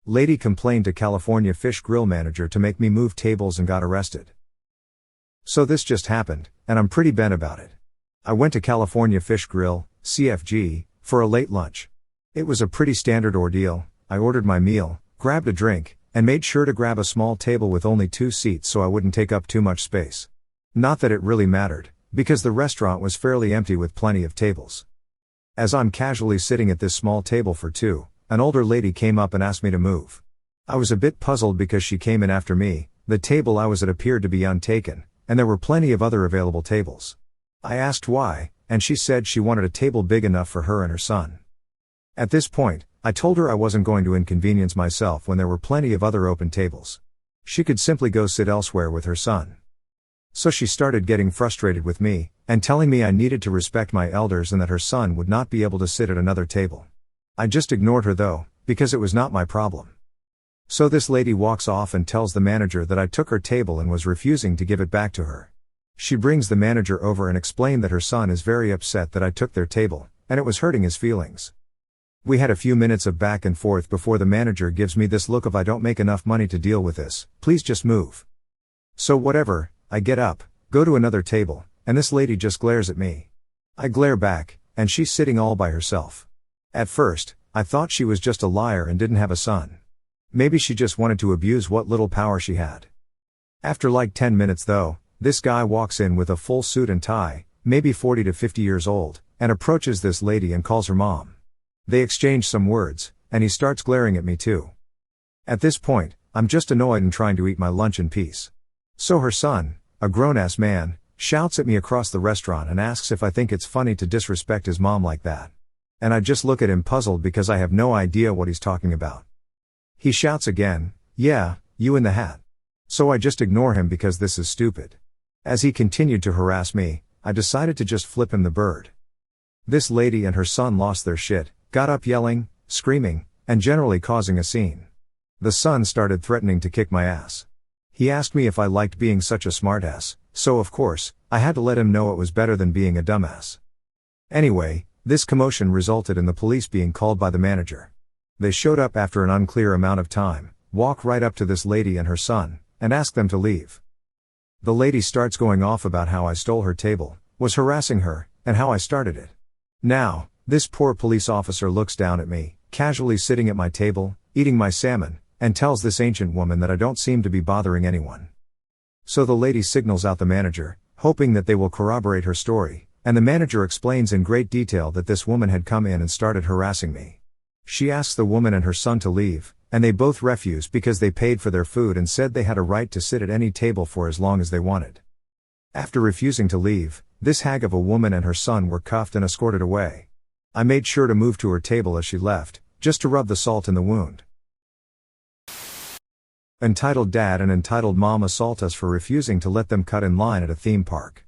Lady complained to California Fish Grill manager to make me move tables and got arrested. So this just happened, and I'm pretty bent about it. I went to California Fish Grill, CFG, for a late lunch. It was a pretty standard ordeal. I ordered my meal, grabbed a drink, and made sure to grab a small table with only 2 seats so I wouldn't take up too much space. Not that it really mattered, because the restaurant was fairly empty with plenty of tables. As I'm casually sitting at this small table for 2, an older lady came up and asked me to move. I was a bit puzzled because she came in after me. The table I was at appeared to be untaken, and there were plenty of other available tables. I asked why, and she said she wanted a table big enough for her and her son. At this point, I told her I wasn't going to inconvenience myself when there were plenty of other open tables. She could simply go sit elsewhere with her son. So she started getting frustrated with me, and telling me I needed to respect my elders and that her son would not be able to sit at another table. I just ignored her though, because it was not my problem. So this lady walks off and tells the manager that I took her table and was refusing to give it back to her. She brings the manager over and explained that her son is very upset that I took their table, and it was hurting his feelings. We had a few minutes of back and forth before the manager gives me this look of I don't make enough money to deal with this, please just move. So whatever, I get up, go to another table, and this lady just glares at me. I glare back, and she's sitting all by herself. At first, I thought she was just a liar and didn't have a son. Maybe she just wanted to abuse what little power she had. After like 10 minutes though, this guy walks in with a full suit and tie, maybe 40 to 50 years old, and approaches this lady and calls her mom. They exchange some words, and he starts glaring at me too. At this point, I'm just annoyed and trying to eat my lunch in peace. So her son, a grown-ass man, shouts at me across the restaurant and asks if I think it's funny to disrespect his mom like that. And I just look at him puzzled because I have no idea what he's talking about. He shouts again, "Yeah, you in the hat." So I just ignore him because this is stupid. As he continued to harass me, I decided to just flip him the bird. This lady and her son lost their shit, got up yelling, screaming, and generally causing a scene. The son started threatening to kick my ass. He asked me if I liked being such a smartass, so of course, I had to let him know it was better than being a dumbass. Anyway, this commotion resulted in the police being called by the manager. They showed up after an unclear amount of time, walk right up to this lady and her son, and ask them to leave. The lady starts going off about how I stole her table, was harassing her, and how I started it. Now, this poor police officer looks down at me, casually sitting at my table, eating my salmon, and tells this ancient woman that I don't seem to be bothering anyone. So the lady signals out the manager, hoping that they will corroborate her story, and the manager explains in great detail that this woman had come in and started harassing me. She asks the woman and her son to leave, and they both refuse because they paid for their food and said they had a right to sit at any table for as long as they wanted. After refusing to leave, this hag of a woman and her son were cuffed and escorted away. I made sure to move to her table as she left, just to rub the salt in the wound. Entitled Dad and Entitled Mom assault us for refusing to let them cut in line at a theme park.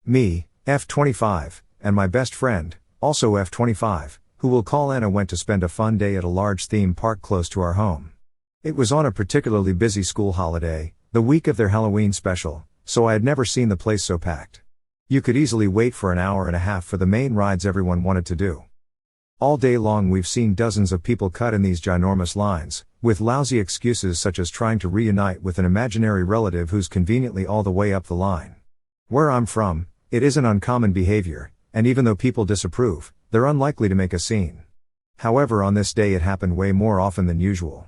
Me, F25, and my best friend, also F25, who we'll call Anna, went to spend a fun day at a large theme park close to our home. It was on a particularly busy school holiday, the week of their Halloween special, so I had never seen the place so packed. You could easily wait for an hour and a half for the main rides everyone wanted to do. All day long we've seen dozens of people cut in these ginormous lines, with lousy excuses such as trying to reunite with an imaginary relative who's conveniently all the way up the line. Where I'm from, it isn't uncommon behavior, and even though people disapprove, they're unlikely to make a scene. However, on this day it happened way more often than usual.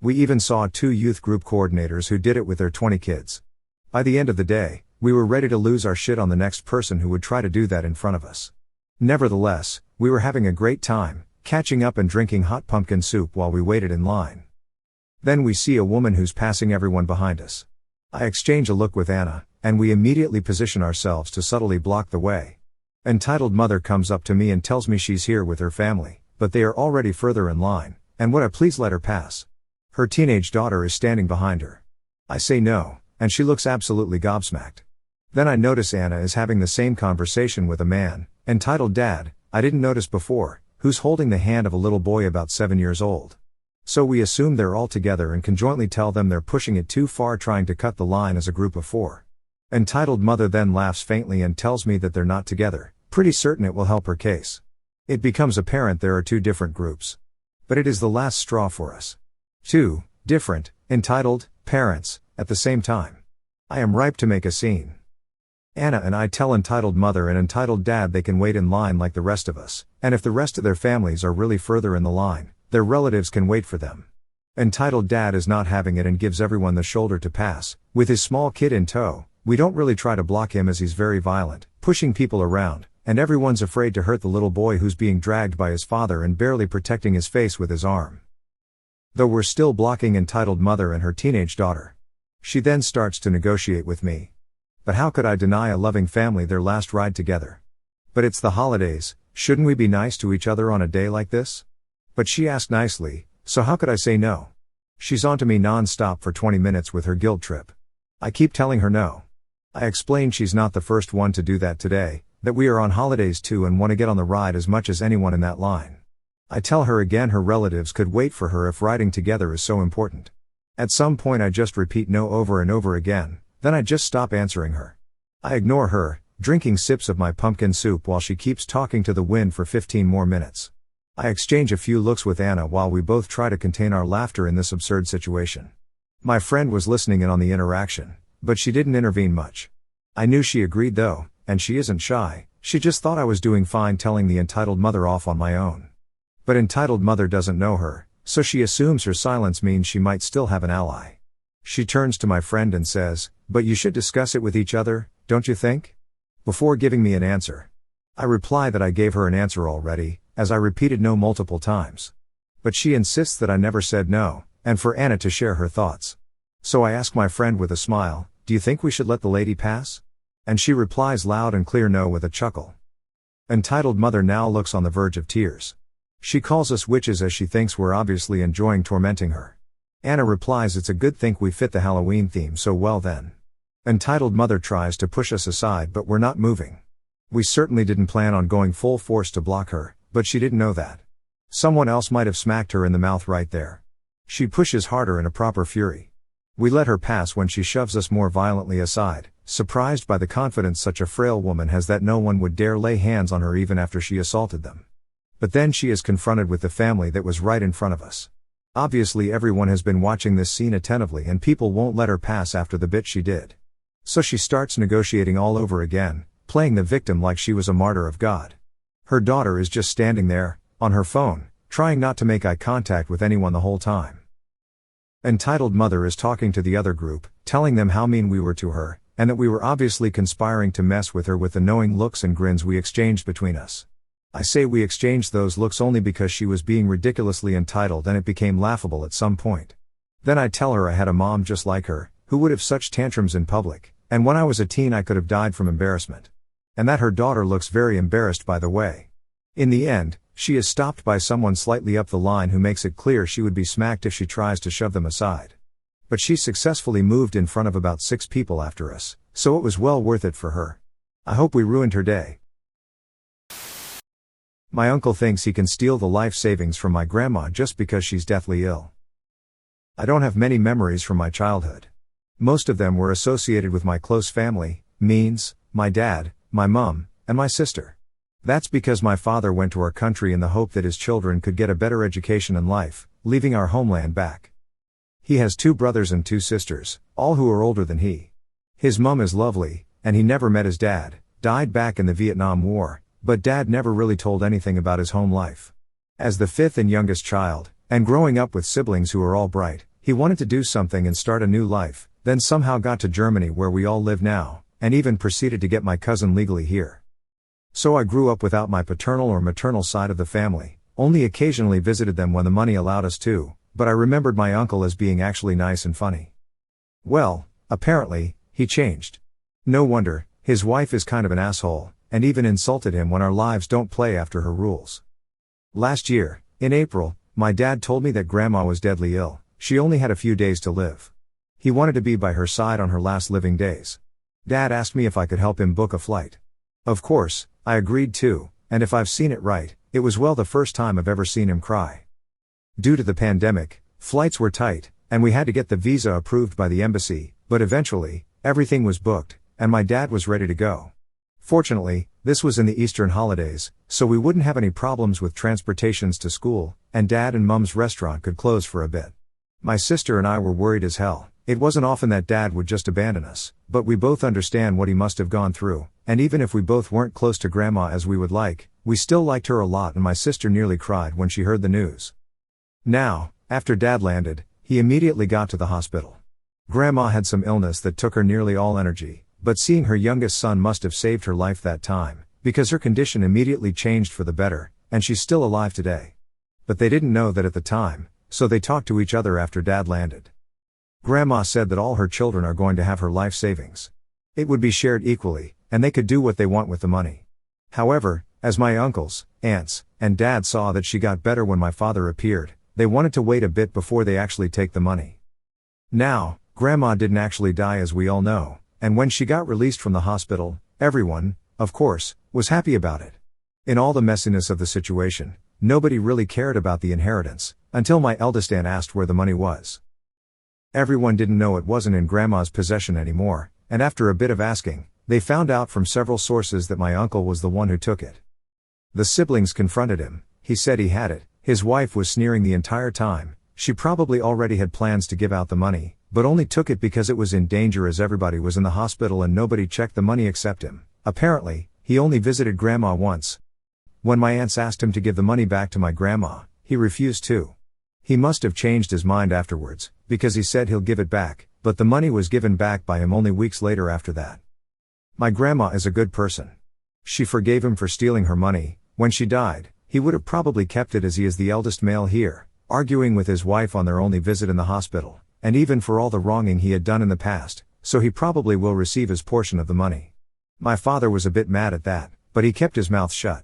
We even saw 2 youth group coordinators who did it with their 20 kids. By the end of the day, we were ready to lose our shit on the next person who would try to do that in front of us. Nevertheless, we were having a great time, catching up and drinking hot pumpkin soup while we waited in line. Then we see a woman who's passing everyone behind us. I exchange a look with Anna, and we immediately position ourselves to subtly block the way. Entitled Mother comes up to me and tells me she's here with her family, but they are already further in line, and would I please let her pass. Her teenage daughter is standing behind her. I say no, and she looks absolutely gobsmacked. Then I notice Anna is having the same conversation with a man, entitled Dad, I didn't notice before, who's holding the hand of a little boy about 7 years old. So we assume they're all together and conjointly tell them they're pushing it too far trying to cut the line as a group of 4. Entitled Mother then laughs faintly and tells me that they're not together, pretty certain it will help her case. It becomes apparent there are 2 different groups. But it is the last straw for us. 2. Different, entitled, parents, at the same time. I am ripe to make a scene. Anna and I tell entitled mother and entitled dad they can wait in line like the rest of us, and if the rest of their families are really further in the line, their relatives can wait for them. Entitled dad is not having it and gives everyone the shoulder to pass, with his small kid in tow. We don't really try to block him as he's very violent, pushing people around, and everyone's afraid to hurt the little boy who's being dragged by his father and barely protecting his face with his arm. Though we're still blocking entitled mother and her teenage daughter. She then starts to negotiate with me. But how could I deny a loving family their last ride together? But it's the holidays, shouldn't we be nice to each other on a day like this? But she asked nicely, so how could I say no? She's on to me non-stop for 20 minutes with her guilt trip. I keep telling her no. I explain she's not the first one to do that today, that we are on holidays too and want to get on the ride as much as anyone in that line. I tell her again her relatives could wait for her if riding together is so important. At some point I just repeat no over and over again, then I just stop answering her. I ignore her, drinking sips of my pumpkin soup while she keeps talking to the wind for 15 more minutes. I exchange a few looks with Anna while we both try to contain our laughter in this absurd situation. My friend was listening in on the interaction, but she didn't intervene much. I knew she agreed though, and she isn't shy, she just thought I was doing fine telling the entitled mother off on my own. But entitled mother doesn't know her, so she assumes her silence means she might still have an ally. She turns to my friend and says, "But you should discuss it with each other, don't you think?" Before giving me an answer. I reply that I gave her an answer already, as I repeated no multiple times. But she insists that I never said no, and for Anna to share her thoughts. So I ask my friend with a smile, "Do you think we should let the lady pass?" And she replies loud and clear no with a chuckle. Entitled mother now looks on the verge of tears. She calls us witches as she thinks we're obviously enjoying tormenting her. Anna replies it's a good thing we fit the Halloween theme so well then. Entitled mother tries to push us aside but we're not moving. We certainly didn't plan on going full force to block her, but she didn't know that. Someone else might have smacked her in the mouth right there. She pushes harder in a proper fury. We let her pass when she shoves us more violently aside, surprised by the confidence such a frail woman has that no one would dare lay hands on her even after she assaulted them. But then she is confronted with the family that was right in front of us. Obviously everyone has been watching this scene attentively and people won't let her pass after the bit she did. So she starts negotiating all over again, playing the victim like she was a martyr of God. Her daughter is just standing there, on her phone, trying not to make eye contact with anyone the whole time. Entitled mother is talking to the other group, telling them how mean we were to her, and that we were obviously conspiring to mess with her with the knowing looks and grins we exchanged between us. I say we exchanged those looks only because she was being ridiculously entitled and it became laughable at some point. Then I tell her I had a mom just like her, who would have such tantrums in public, and when I was a teen I could have died from embarrassment. And that her daughter looks very embarrassed by the way. In the end, she is stopped by someone slightly up the line who makes it clear she would be smacked if she tries to shove them aside. But she successfully moved in front of about 6 people after us, so it was well worth it for her. I hope we ruined her day. My uncle thinks he can steal the life savings from my grandma just because she's deathly ill. I don't have many memories from my childhood. Most of them were associated with my close family, means, my dad, my mom, and my sister. That's because my father went to our country in the hope that his children could get a better education in life, leaving our homeland back. He has 2 brothers and 2 sisters, all who are older than he. His mom is lovely, and he never met his dad, died back in the Vietnam War, but dad never really told anything about his home life. As the 5th and youngest child, and growing up with siblings who are all bright, he wanted to do something and start a new life, then somehow got to Germany where we all live now, and even proceeded to get my cousin legally here. So I grew up without my paternal or maternal side of the family, only occasionally visited them when the money allowed us to, but I remembered my uncle as being actually nice and funny. Well, apparently, he changed. No wonder, his wife is kind of an asshole, and even insulted him when our lives don't play after her rules. Last year, in April, my dad told me that grandma was deadly ill, she only had a few days to live. He wanted to be by her side on her last living days. Dad asked me if I could help him book a flight. Of course, I agreed to, and if I've seen it right, it was well the first time I've ever seen him cry. Due to the pandemic, flights were tight, and we had to get the visa approved by the embassy, but eventually, everything was booked, and my dad was ready to go. Fortunately, this was in the Eastern holidays, so we wouldn't have any problems with transportations to school, and Dad and Mom's restaurant could close for a bit. My sister and I were worried as hell. It wasn't often that Dad would just abandon us, but we both understand what he must have gone through, and even if we both weren't close to Grandma as we would like, we still liked her a lot, and my sister nearly cried when she heard the news. Now, after Dad landed, he immediately got to the hospital. Grandma had some illness that took her nearly all energy, but seeing her youngest son must have saved her life that time, because her condition immediately changed for the better, and she's still alive today. But they didn't know that at the time, so they talked to each other after Dad landed. Grandma said that all her children are going to have her life savings. It would be shared equally, and they could do what they want with the money. However, as my uncles, aunts, and Dad saw that she got better when my father appeared, they wanted to wait a bit before they actually take the money. Now, Grandma didn't actually die, as we all know, and when she got released from the hospital, everyone, of course, was happy about it. In all the messiness of the situation, nobody really cared about the inheritance, until my eldest aunt asked where the money was. Everyone didn't know it wasn't in Grandma's possession anymore, and after a bit of asking, they found out from several sources that my uncle was the one who took it. The siblings confronted him. He said he had it. His wife was sneering the entire time. She probably already had plans to give out the money, but only took it because it was in danger, as everybody was in the hospital and nobody checked the money except him. Apparently, he only visited Grandma once. When my aunts asked him to give the money back to my grandma, he refused to. He must have changed his mind afterwards, because he said he'll give it back, but the money was given back by him only weeks later after that. My grandma is a good person. She forgave him for stealing her money. When she died, he would have probably kept it, as he is the eldest male here, arguing with his wife on their only visit in the hospital, and even for all the wronging he had done in the past, so he probably will receive his portion of the money. My father was a bit mad at that, but he kept his mouth shut.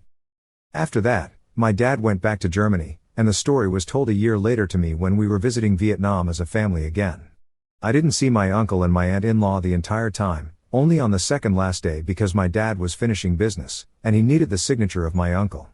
After that, my dad went back to Germany, and the story was told a year later to me when we were visiting Vietnam as a family again. I didn't see my uncle and my aunt-in-law the entire time, only on the second last day, because my dad was finishing business, and he needed the signature of my uncle.